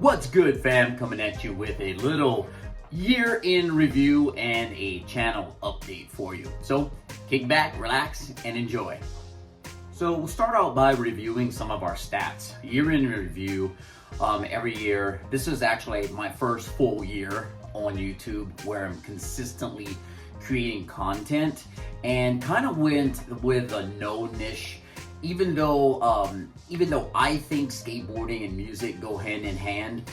What's good, fam? Coming at you with a little year in review and a channel update for you. So kick back, relax, and enjoy. So we'll start out by reviewing some of our stats. Year in review every year. This is actually my first full year on YouTube where I'm consistently creating content and kind of went with a no niche. Even though I think skateboarding and music go hand in hand,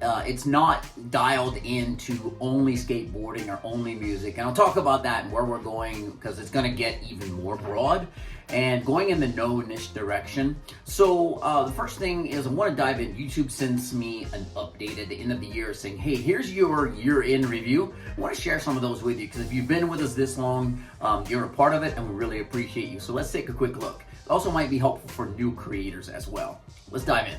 it's not dialed into only skateboarding or only music. And I'll talk about that and where we're going because it's going to get even more broad and going in the no niche direction. So the first thing is I want to dive in. YouTube sends me an update at the end of the year saying, hey, here's your year in review. I want to share some of those with you because if you've been with us this long, you're a part of it and we really appreciate you. So let's take a quick look. Also might be helpful for new creators as well. Let's dive in.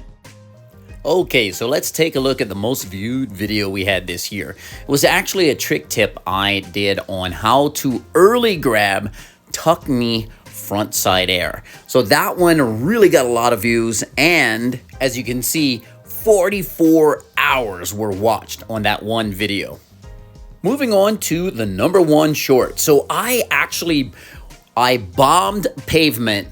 Okay, so let's take a look at the most viewed video we had this year. It was actually a trick tip I did on how to early grab tuck knee frontside air. So that one really got a lot of views, and as you can see, 44 hours were watched on that one video. Moving on to the #1 short. So I bombed pavement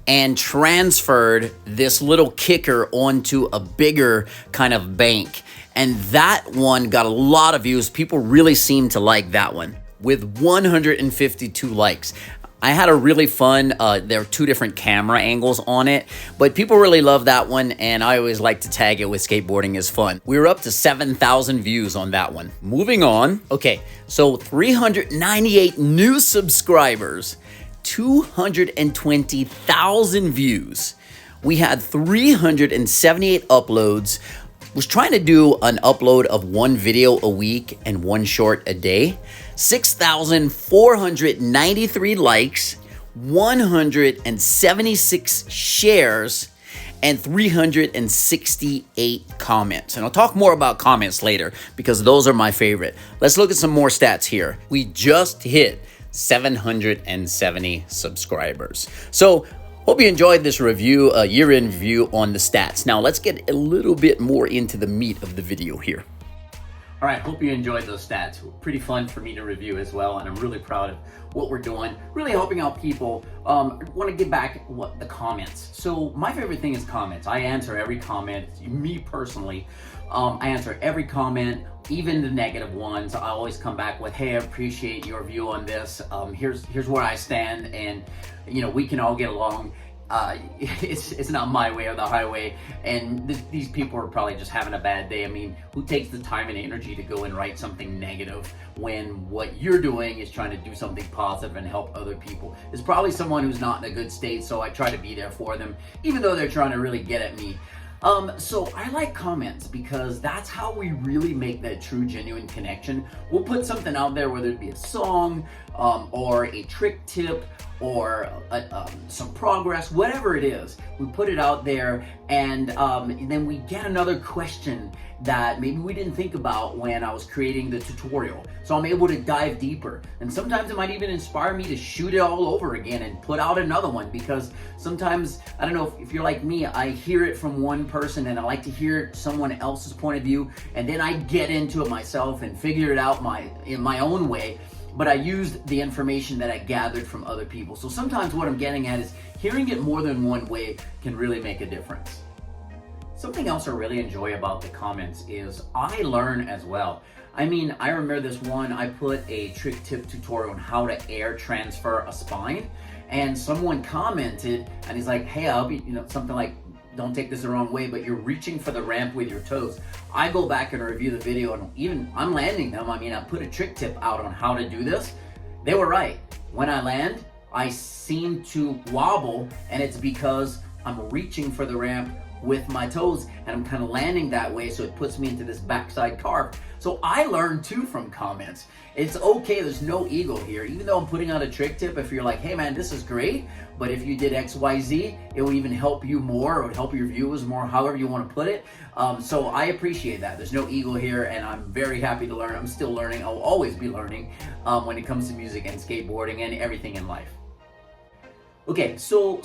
and transferred this little kicker onto a bigger kind of bank. And that one got a lot of views. People really seemed to like that one with 152 likes. I had a really fun, there are 2 different camera angles on it, but people really love that one, and I always like to tag it with skateboarding is fun. We were up to 7,000 views on that one. Moving on. Okay, so 398 new subscribers, 220,000 views. We had 378 uploads. Was trying to do an upload of 1 video a week and 1 short a day. 6,493 likes, 176 shares, and 368 comments. And I'll talk more about comments later because those are my favorite. Let's look at some more stats here. We just hit 770 subscribers. So hope you enjoyed this review, year-end review on the stats. Now let's get a little bit more into the meat of the video here. All right, hope you enjoyed those stats. Pretty fun for me to review as well, and I'm really proud of what we're doing, really helping out people. Want to get back the comments. So my favorite thing is comments. I answer every comment. Me personally, I answer every comment, even the negative ones. I always come back with, hey, I appreciate your view on this. Here's where I stand, and you know, we can all get along. It's not my way or the highway, and these people are probably just having a bad day. I mean, who takes the time and energy to go and write something negative when what you're doing is trying to do something positive and help other people? It's probably someone who's not in a good state, so I try to be there for them, even though they're trying to really get at me. So I like comments because that's how we really make that true, genuine connection. We'll put something out there, whether it be a song, or a trick tip, or some progress, whatever it is. We put it out there, and then we get another question that maybe we didn't think about when I was creating the tutorial. So I'm able to dive deeper. And sometimes it might even inspire me to shoot it all over again and put out another one, because sometimes, I don't know if you're like me, I hear it from one person and I like to hear someone else's point of view, and then I get into it myself and figure it out in my own way. But I used the information that I gathered from other people. So sometimes what I'm getting at is hearing it more than one way can really make a difference. Something else I really enjoy about the comments is I learn as well. I mean, I remember this one, I put a trick tip tutorial on how to air transfer a spine, and someone commented and he's like, hey, I'll be, something like, don't take this the wrong way, but you're reaching for the ramp with your toes. I go back and review the video, and even I'm landing them. I mean, I put a trick tip out on how to do this. They were right. When I land, I seem to wobble, and it's because I'm reaching for the ramp with my toes, and I'm kind of landing that way, so it puts me into this backside carve. So I learned too from comments. It's okay, there's no ego here. Even though I'm putting out a trick tip, if you're like, hey man, this is great, but if you did XYZ, it will even help you more, or it would help your viewers more, however you want to put it. So I appreciate that. There's no ego here, and I'm very happy to learn. I'm still learning. I'll always be learning when it comes to music and skateboarding and everything in life. Okay, so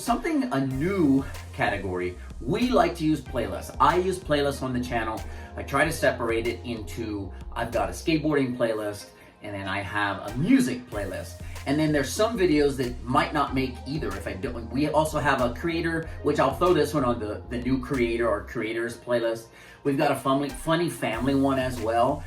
a new category. We like to use playlists. I use playlists on the channel. I try to separate it into, I've got a skateboarding playlist, and then I have a music playlist. And then there's some videos that might not make either if I don't. We also have a creator, which I'll throw this one on the new creator or creators playlist. We've got a funny family one as well.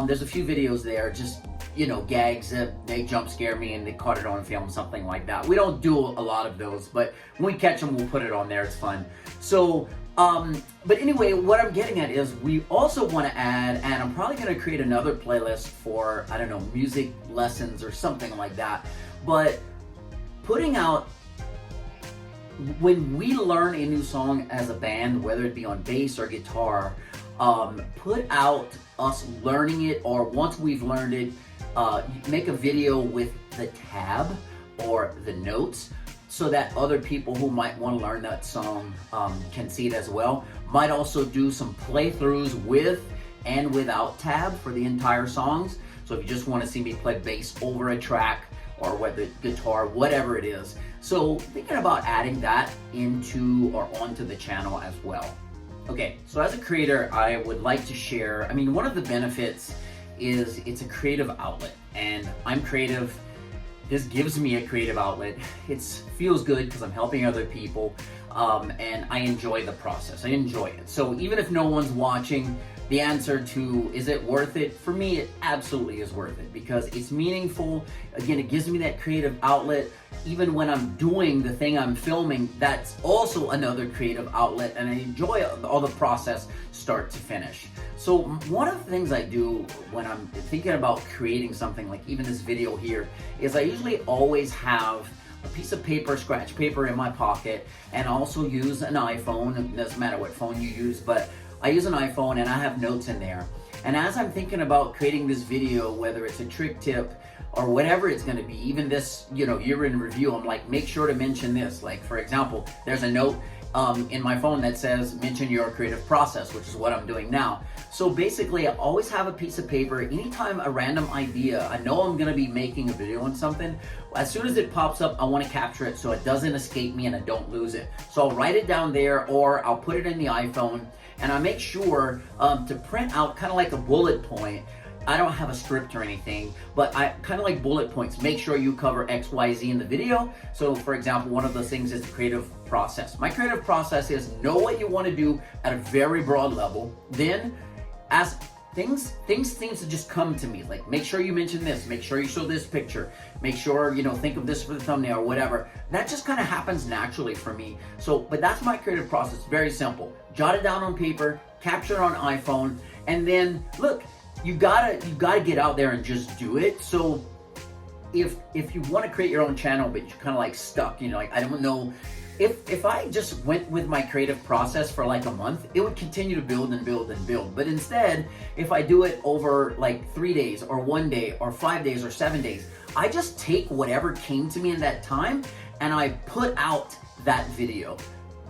There's a few videos there, just, you know, gags that they jump scare me and they caught it on film, something like that. We don't do a lot of those, but when we catch them, we'll put it on there. It's fun. So, but anyway, what I'm getting at is we also want to add, and I'm probably going to create another playlist for, I don't know, music lessons or something like that. But putting out, when we learn a new song as a band, whether it be on bass or guitar, put out us learning it, or once we've learned it, make a video with the tab or the notes, so that other people who might want to learn that song can see it as well. Might also do some playthroughs with and without tab for the entire songs. So if you just want to see me play bass over a track, or whether guitar, whatever it is. So thinking about adding that into or onto the channel as well. Okay, so as a creator, I would like to share, I mean, one of the benefits is it's a creative outlet, and I'm creative. This gives me a creative outlet. It feels good because I'm helping other people, and I enjoy the process. I enjoy it. So even if no one's watching, the answer to, is it worth it? For me, it absolutely is worth it because it's meaningful. Again, it gives me that creative outlet. Even when I'm doing the thing I'm filming, that's also another creative outlet, and I enjoy all the process start to finish. So one of the things I do when I'm thinking about creating something like even this video here is I usually always have a piece of paper, scratch paper in my pocket, and also use an iPhone. It doesn't matter what phone you use, but I use an iPhone and I have notes in there. And as I'm thinking about creating this video, whether it's a trick tip or whatever it's going to be, even this, you know, year in review, I'm like, make sure to mention this. Like, for example, there's a note in my phone that says, mention your creative process, which is what I'm doing now. So basically, I always have a piece of paper. Anytime a random idea, I know I'm going to be making a video on something, as soon as it pops up, I want to capture it so it doesn't escape me and I don't lose it. So I'll write it down there, or I'll put it in the iPhone, and I make sure to print out kind of like a bullet point. I don't have a script or anything, but I kind of like bullet points. Make sure you cover X, Y, Z in the video. So for example, one of those things is the creative process. My creative process is know what you want to do at a very broad level. Then as things seem to just come to me, like make sure you mention this, make sure you show this picture, make sure, you know, think of this for the thumbnail or whatever. That just kind of happens naturally for me. So, but that's my creative process. Very simple. Jot it down on paper, capture it on iPhone, and then look, you gotta get out there and just do it. So if you want to create your own channel, but you're kind of like stuck, you know, like I don't know, if I just went with my creative process for like a month, it would continue to build and build and build. But instead, if I do it over like 3 days or 1 day or 5 days or 7 days, I just take whatever came to me in that time and I put out that video.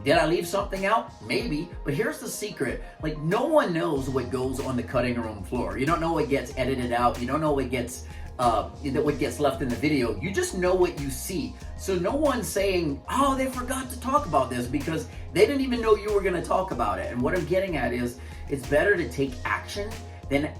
Did I leave something out? Maybe, but here's the secret. Like, no one knows what goes on the cutting room floor. You don't know what gets edited out. You don't know what gets left in the video. You just know what you see. So no one's saying, oh, they forgot to talk about this, because they didn't even know you were gonna talk about it. And what I'm getting at is, it's better to take action than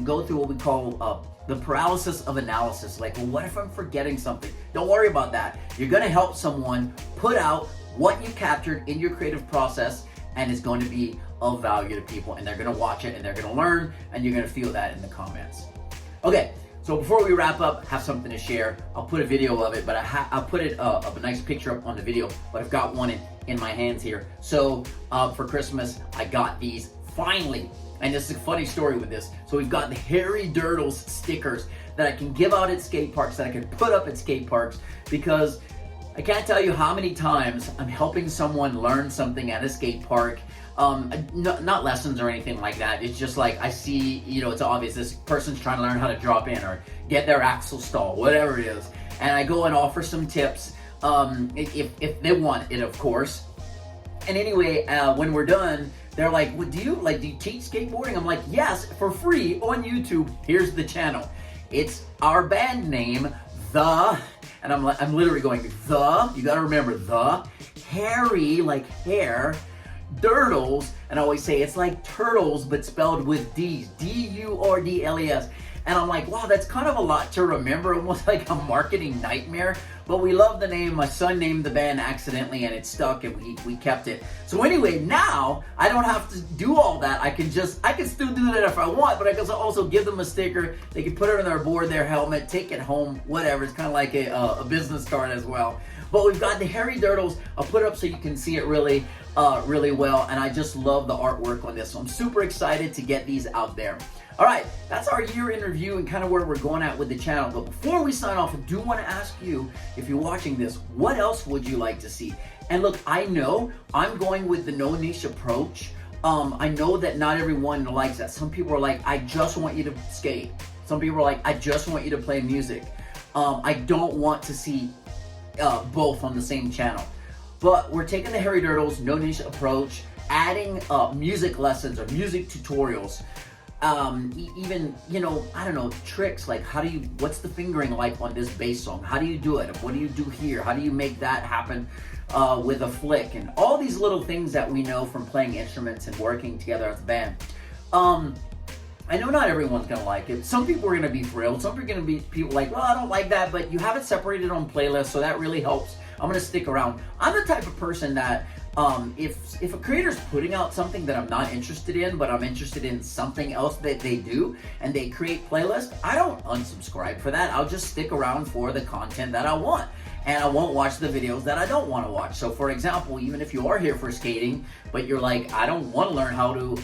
go through what we call the paralysis of analysis. Like, well, what if I'm forgetting something? Don't worry about that. You're gonna help someone put out what you captured in your creative process, and it's going to be of value to people, and they're going to watch it and they're going to learn, and you're going to feel that in the comments. Okay, so before we wrap up, I have something to share. I'll put a video of it, but I'll put it a nice picture up on the video, but I've got one in my hands here. So for Christmas, I got these finally, and this is a funny story with this. So we've got the Hairy Durdles stickers that I can give out at skate parks, that I can put up at skate parks, because I can't tell you how many times I'm helping someone learn something at a skate park. Not lessons or anything like that. It's just like I see, you know, it's obvious this person's trying to learn how to drop in or get their axle stall, whatever it is. And I go and offer some tips if they want it, of course. And anyway, when we're done, they're like, well, do you teach skateboarding? I'm like, yes, for free on YouTube. Here's the channel. It's our band name, and I'm literally going, you gotta remember, the Hairy, like hair, Durdles, and I always say it's like turtles but spelled with D's, D-U-R-D-L-E-S. And I'm like, wow, that's kind of a lot to remember, almost like a marketing nightmare. But we love the name. My son named the band accidentally, and it stuck, and we kept it. So anyway, now I don't have to do all that. I can still do that if I want, but I can also give them a sticker. They can put it on their board, their helmet, take it home, whatever. It's kind of like a business card as well. But we've got the Hairy Durdles. I'll put it up so you can see it really well. And I just love the artwork on this. So I'm super excited to get these out there. All right, that's our year in review and kind of where we're going at with the channel. But before we sign off, I do want to ask you, if you're watching this, what else would you like to see? And look, I know I'm going with the no niche approach. I know that not everyone likes that. Some people are like, I just want you to skate. Some people are like, I just want you to play music. I don't want to see both on the same channel. But we're taking the Hairy Durdles no niche approach, adding music lessons or music tutorials. Even, you know, I don't know, tricks like what's the fingering like on this bass song? How do you do it? What do you do here? How do you make that happen with a flick? And all these little things that we know from playing instruments and working together as a band. I know not everyone's gonna like it. Some people are gonna be thrilled. Some are gonna be people like, well, I don't like that, but you have it separated on playlists, so that really helps. I'm gonna stick around. I'm the type of person that if a creator's putting out something that I'm not interested in, but I'm interested in something else that they do, and they create playlists, I don't unsubscribe for that. I'll just stick around for the content that I want. And I won't watch the videos that I don't want to watch. So for example, even if you are here for skating, but you're like, I don't want to learn how to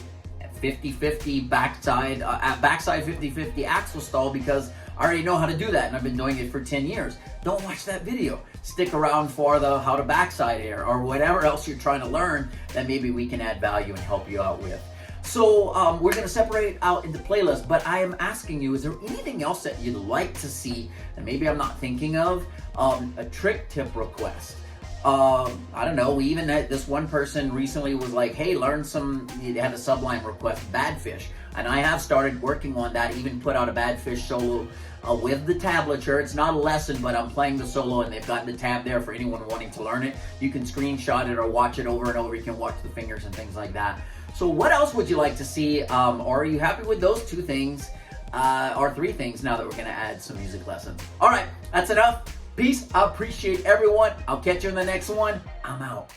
50-50 backside 50-50 axle stall because I already know how to do that and I've been doing it for 10 years. Don't watch that video. Stick around for the how to backside air or whatever else you're trying to learn that maybe we can add value and help you out with. So we're going to separate out into playlists, but I am asking you, is there anything else that you'd like to see that maybe I'm not thinking of? A trick tip request. I don't know, we even had this one person recently was like, hey, learn some, they had a Sublime request, Badfish. And I have started working on that, even put out a Badfish solo with the tablature. It's not a lesson, but I'm playing the solo and they've got the tab there for anyone wanting to learn it. You can screenshot it or watch it over and over. You can watch the fingers and things like that. So what else would you like to see? Or are you happy with those two things or three things now that we're gonna add some music lessons? All right, that's enough. Peace. I appreciate everyone. I'll catch you in the next one. I'm out.